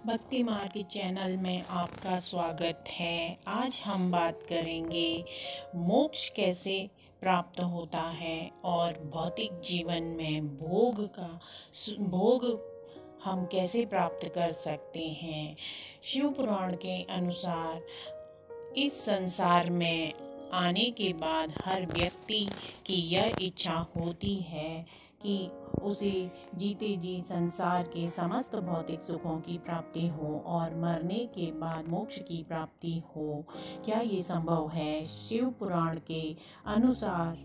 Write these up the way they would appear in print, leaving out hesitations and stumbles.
भक्ति मार्ग चैनल में आपका स्वागत है। आज हम बात करेंगे मोक्ष कैसे प्राप्त होता है और भौतिक जीवन में भोग हम कैसे प्राप्त कर सकते हैं। शिव पुराण के अनुसार इस संसार में आने के बाद हर व्यक्ति की यह इच्छा होती है कि उसे जीते जी संसार के समस्त भौतिक सुखों की प्राप्ति हो और मरने के बाद मोक्ष की प्राप्ति हो। क्या ये संभव है? शिव पुराण के अनुसार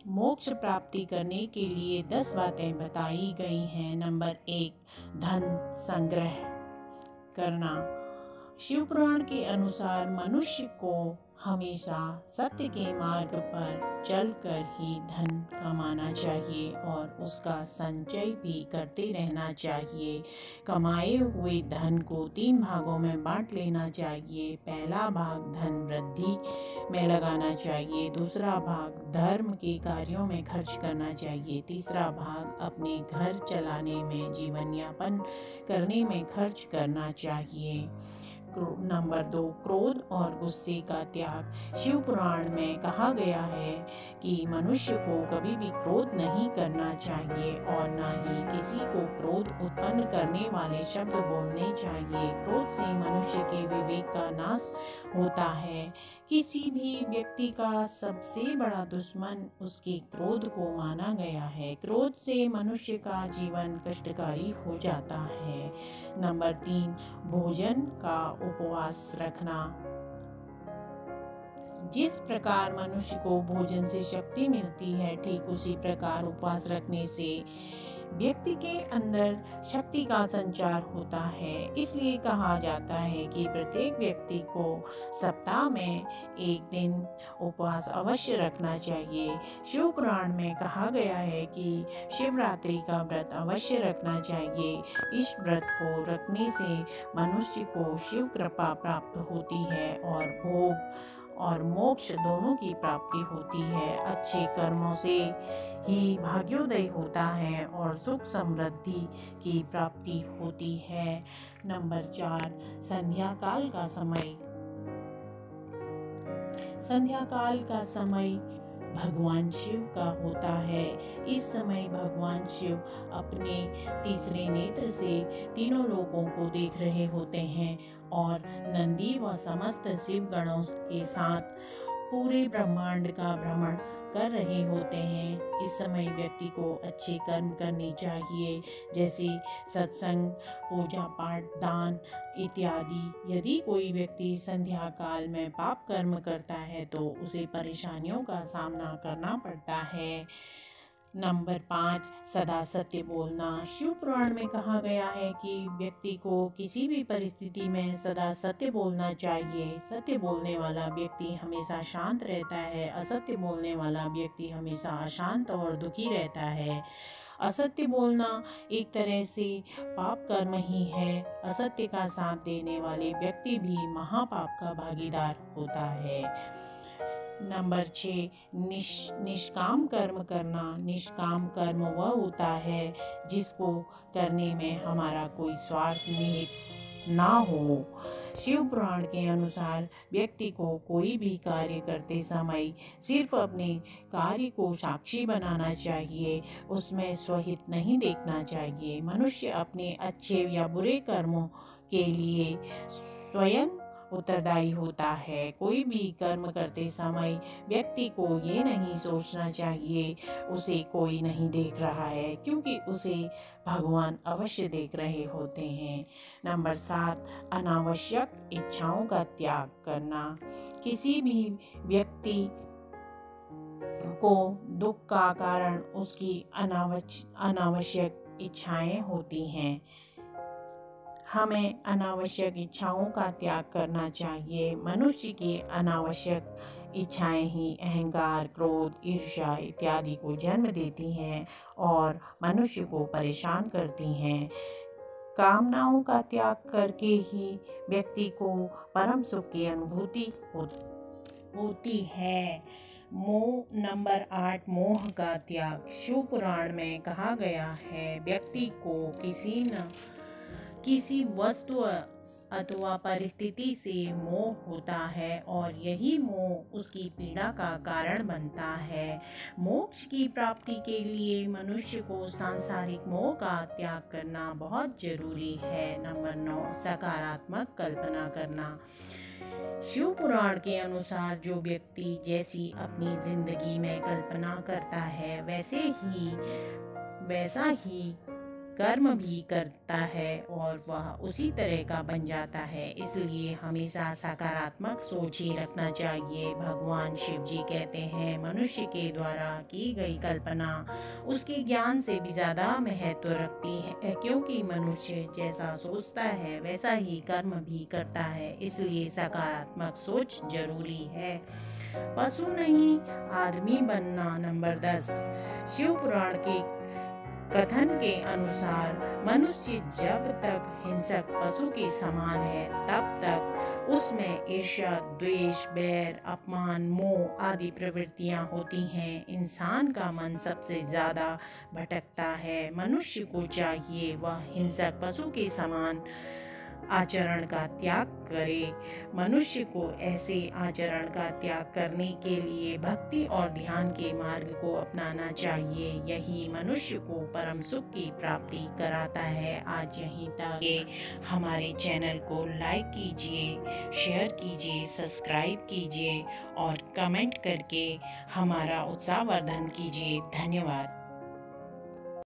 मोक्ष प्राप्ति करने के लिए 10 बातें बताई गई हैं। नंबर 1, धन संग्रह करना। शिव पुराण के अनुसार मनुष्य को हमेशा सत्य के मार्ग पर चलकर ही धन कमाना चाहिए और उसका संचय भी करते रहना चाहिए। कमाए हुए धन को 3 भागों में बांट लेना चाहिए। पहला भाग धन वृद्धि में लगाना चाहिए, दूसरा भाग धर्म के कार्यों में खर्च करना चाहिए, तीसरा भाग अपने घर चलाने में, जीवन यापन करने में खर्च करना चाहिए। नंबर 2, क्रोध और गुस्से का त्याग। शिव पुराण में कहा गया है कि मनुष्य को कभी भी क्रोध नहीं करना चाहिए और न ही किसी को क्रोध उत्पन्न करने वाले शब्द बोलने चाहिए। क्रोध से मनुष्य के विवेक का नाश होता है। किसी भी व्यक्ति का सबसे बड़ा दुश्मन उसके क्रोध को माना गया है। क्रोध से मनुष्य का जीवन कष्टकारी हो जाता है। नंबर 3, भोजन का उपवास रखना। जिस प्रकार मनुष्य को भोजन से शक्ति मिलती है, ठीक उसी प्रकार उपवास रखने से व्यक्ति के अंदर शक्ति का संचार होता है। इसलिए कहा जाता है कि प्रत्येक व्यक्ति को सप्ताह में 1 दिन उपवास अवश्य रखना चाहिए। शिव पुराण में कहा गया है कि शिवरात्रि का व्रत अवश्य रखना चाहिए। इस व्रत को रखने से मनुष्य को शिव कृपा प्राप्त होती है और भोग और मोक्ष दोनों की प्राप्ति होती है। अच्छे कर्मों से ही भाग्योदय होता है और सुख समृद्धि की प्राप्ति होती है। नंबर 4, संध्या काल का समय। संध्या काल का समय भगवान शिव का होता है। इस समय भगवान शिव अपने तीसरे नेत्र से तीनों लोकों को देख रहे होते हैं और नंदी व समस्त शिव गणों के साथ पूरे ब्रह्मांड का भ्रमण कर रहे होते हैं। इस समय व्यक्ति को अच्छे कर्म करने चाहिए, जैसे सत्संग, पूजा पाठ, दान इत्यादि। यदि कोई व्यक्ति संध्या काल में पाप कर्म करता है तो उसे परेशानियों का सामना करना पड़ता है। नंबर 5, सदा सत्य बोलना। शिव पुराण में कहा गया है कि व्यक्ति को किसी भी परिस्थिति में सदा सत्य बोलना चाहिए। सत्य बोलने वाला व्यक्ति हमेशा शांत रहता है। असत्य बोलने वाला व्यक्ति हमेशा अशांत और दुखी रहता है। असत्य बोलना एक तरह से पाप कर्म ही है। असत्य का साथ देने वाले व्यक्ति भी महापाप का भागीदार होता है। नंबर 6, निष्काम कर्म करना। निष्काम कर्म वह होता है जिसको करने में हमारा कोई स्वार्थ निहित ना हो। शिव पुराण के अनुसार व्यक्ति को कोई भी कार्य करते समय सिर्फ अपने कार्य को साक्षी बनाना चाहिए, उसमें स्वहित नहीं देखना चाहिए। मनुष्य अपने अच्छे या बुरे कर्मों के लिए स्वयं उत्तरदायी होता है। कोई भी कर्म करते समय व्यक्ति को ये नहीं सोचना चाहिए उसे कोई नहीं देख रहा है, क्योंकि उसे भगवान अवश्य देख रहे होते हैं। नंबर 7, अनावश्यक इच्छाओं का त्याग करना। किसी भी व्यक्ति को दुख का कारण उसकी अनावश्यक इच्छाएं होती हैं। हमें अनावश्यक इच्छाओं का त्याग करना चाहिए। मनुष्य की अनावश्यक इच्छाएं ही अहंकार, क्रोध, ईर्ष्या इत्यादि को जन्म देती हैं और मनुष्य को परेशान करती हैं। कामनाओं का त्याग करके ही व्यक्ति को परम सुख की अनुभूति होती है। नंबर 8, मोह का त्याग। शिव पुराण में कहा गया है व्यक्ति को किसी न किसी वस्तु अथवा परिस्थिति से मोह होता है और यही मोह उसकी पीड़ा का कारण बनता है। मोक्ष की प्राप्ति के लिए मनुष्य को सांसारिक मोह का त्याग करना बहुत जरूरी है। नंबर 9, सकारात्मक कल्पना करना। शिव पुराण के अनुसार जो व्यक्ति जैसी अपनी जिंदगी में कल्पना करता है वैसा ही कर्म भी करता है और वह उसी तरह का बन जाता है। इसलिए हमेशा सकारात्मक सोच ही रखना चाहिए। भगवान शिव जी कहते हैं, मनुष्य के द्वारा की गई कल्पना उसके ज्ञान से भी ज़्यादा महत्व रखती है, क्योंकि मनुष्य जैसा सोचता है वैसा ही कर्म भी करता है। इसलिए सकारात्मक सोच जरूरी है। पशु नहीं आदमी बनना। नंबर 10, शिव पुराण के कथन के अनुसार मनुष्य जब तक हिंसक पशु के समान है तब तक उसमें ईर्ष्या, द्वेष, बैर, अपमान, मोह आदि प्रवृत्तियां होती हैं। इंसान का मन सबसे ज़्यादा भटकता है। मनुष्य को चाहिए वह हिंसक पशु के समान आचरण का त्याग करे। मनुष्य को ऐसे आचरण का त्याग करने के लिए भक्ति और ध्यान के मार्ग को अपनाना चाहिए। यही मनुष्य को परम सुख की प्राप्ति कराता है। आज यहीं तक। हमारे चैनल को लाइक कीजिए, शेयर कीजिए, सब्सक्राइब कीजिए और कमेंट करके हमारा उत्साहवर्धन कीजिए। धन्यवाद।